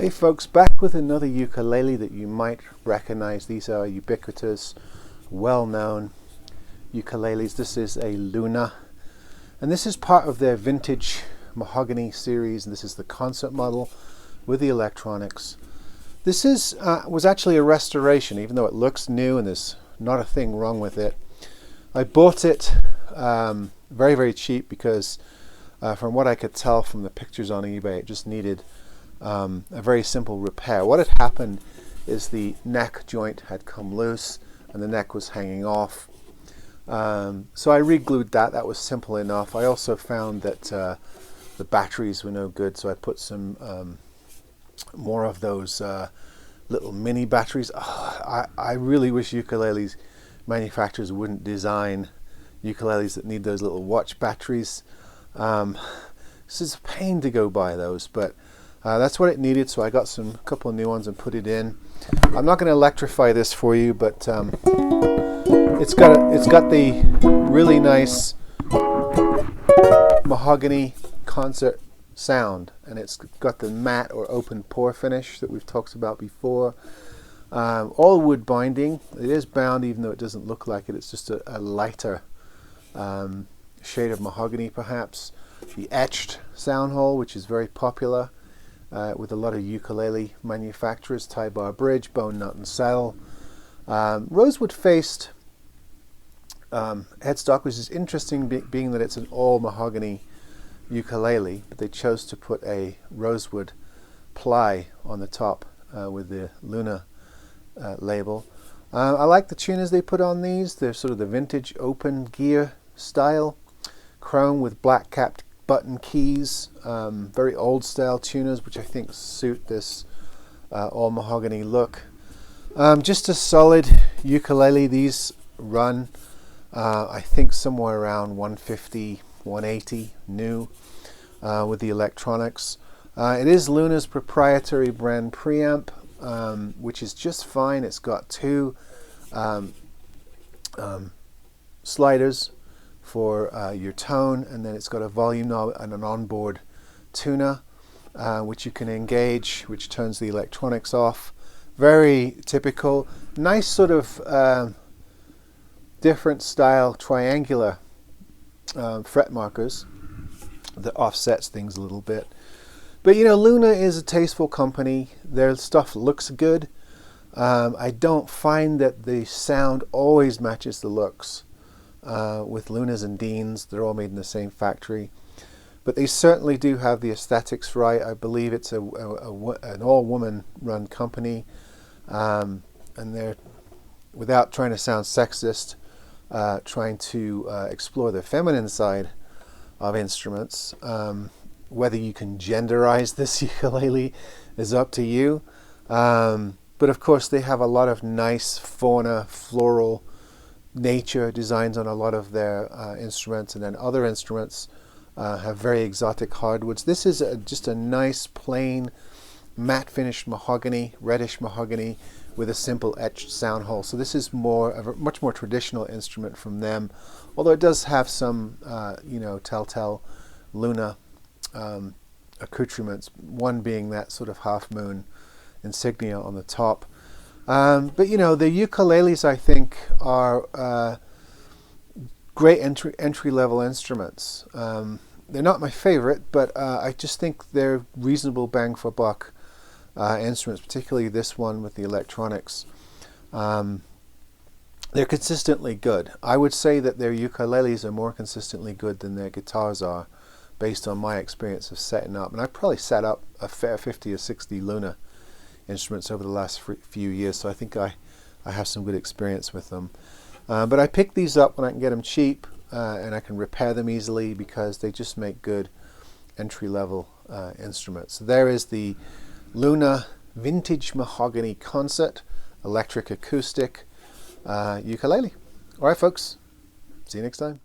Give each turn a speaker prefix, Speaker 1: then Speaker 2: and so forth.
Speaker 1: Hey folks, back with another ukulele that you might recognize. These are ubiquitous, well-known ukuleles. This is a Luna, and this is part of their Vintage Mahogany series. This is the concert model with the electronics. This was actually a restoration, even though it looks new and there's not a thing wrong with it. I bought it very, very cheap because from what I could tell from the pictures on eBay, it just needed a very simple repair. What had happened is the neck joint had come loose and the neck was hanging off. So I re-glued that. That was simple enough. I also found that the batteries were no good, so I put some more of those little mini batteries. I really wish ukuleles manufacturers wouldn't design ukuleles that need those little watch batteries. This is a pain to go buy those, but that's what it needed, so I got a couple of new ones and put it in. I'm not going to electrify this for you, but it's got the really nice mahogany concert sound, and it's got the matte or open pore finish that we've talked about before. All wood binding. It is bound, even though it doesn't look like it. It's just a lighter shade of mahogany, perhaps. The etched sound hole, which is very popular with a lot of ukulele manufacturers. Tie bar bridge, bone nut and saddle. Rosewood faced headstock, which is interesting, being that it's an all mahogany ukulele, but they chose to put a rosewood ply on the top with the Luna label. I like the tuners they put on these. They're sort of the vintage open gear style, chrome with black capped button keys, very old style tuners, which I think suit this all mahogany look. Just a solid ukulele. These run I think somewhere around 150, 180 new with the electronics. It is Luna's proprietary brand preamp, which is just fine. It's got two sliders for your tone, and then it's got a volume knob and an onboard tuner which you can engage, which turns the electronics off. Very typical. Nice sort of different style triangular fret markers that offsets things a little bit. But you know, Luna is a tasteful company. Their stuff looks good. I don't find that the sound always matches the looks with Lunas and Deans. They're all made in the same factory, but they certainly do have the aesthetics right. I believe it's an all-woman run company, and they're, without trying to sound sexist, trying to explore the feminine side of instruments. Whether you can genderize this ukulele is up to you, but of course they have a lot of nice fauna, floral, nature designs on a lot of their instruments, and then other instruments have very exotic hardwoods. This is just a nice plain matte finished mahogany, reddish mahogany, with a simple etched sound hole. So this is more of a much more traditional instrument from them, although it does have some telltale Luna accoutrements, one being that sort of half moon insignia on the top. But you know, the ukuleles, I think, are great entry-level instruments. They're not my favorite, but I just think they're reasonable bang for buck instruments, particularly this one with the electronics. They're consistently good. I would say that their ukuleles are more consistently good than their guitars are, based on my experience of setting up. And I've probably set up a fair 50 or 60 Luna instruments over the last few years, so I think I have some good experience with them. But I pick these up when I can get them cheap, and I can repair them easily because they just make good entry-level instruments. So there is the Luna Vintage Mahogany Concert Electric Acoustic ukulele. All right, folks. See you next time.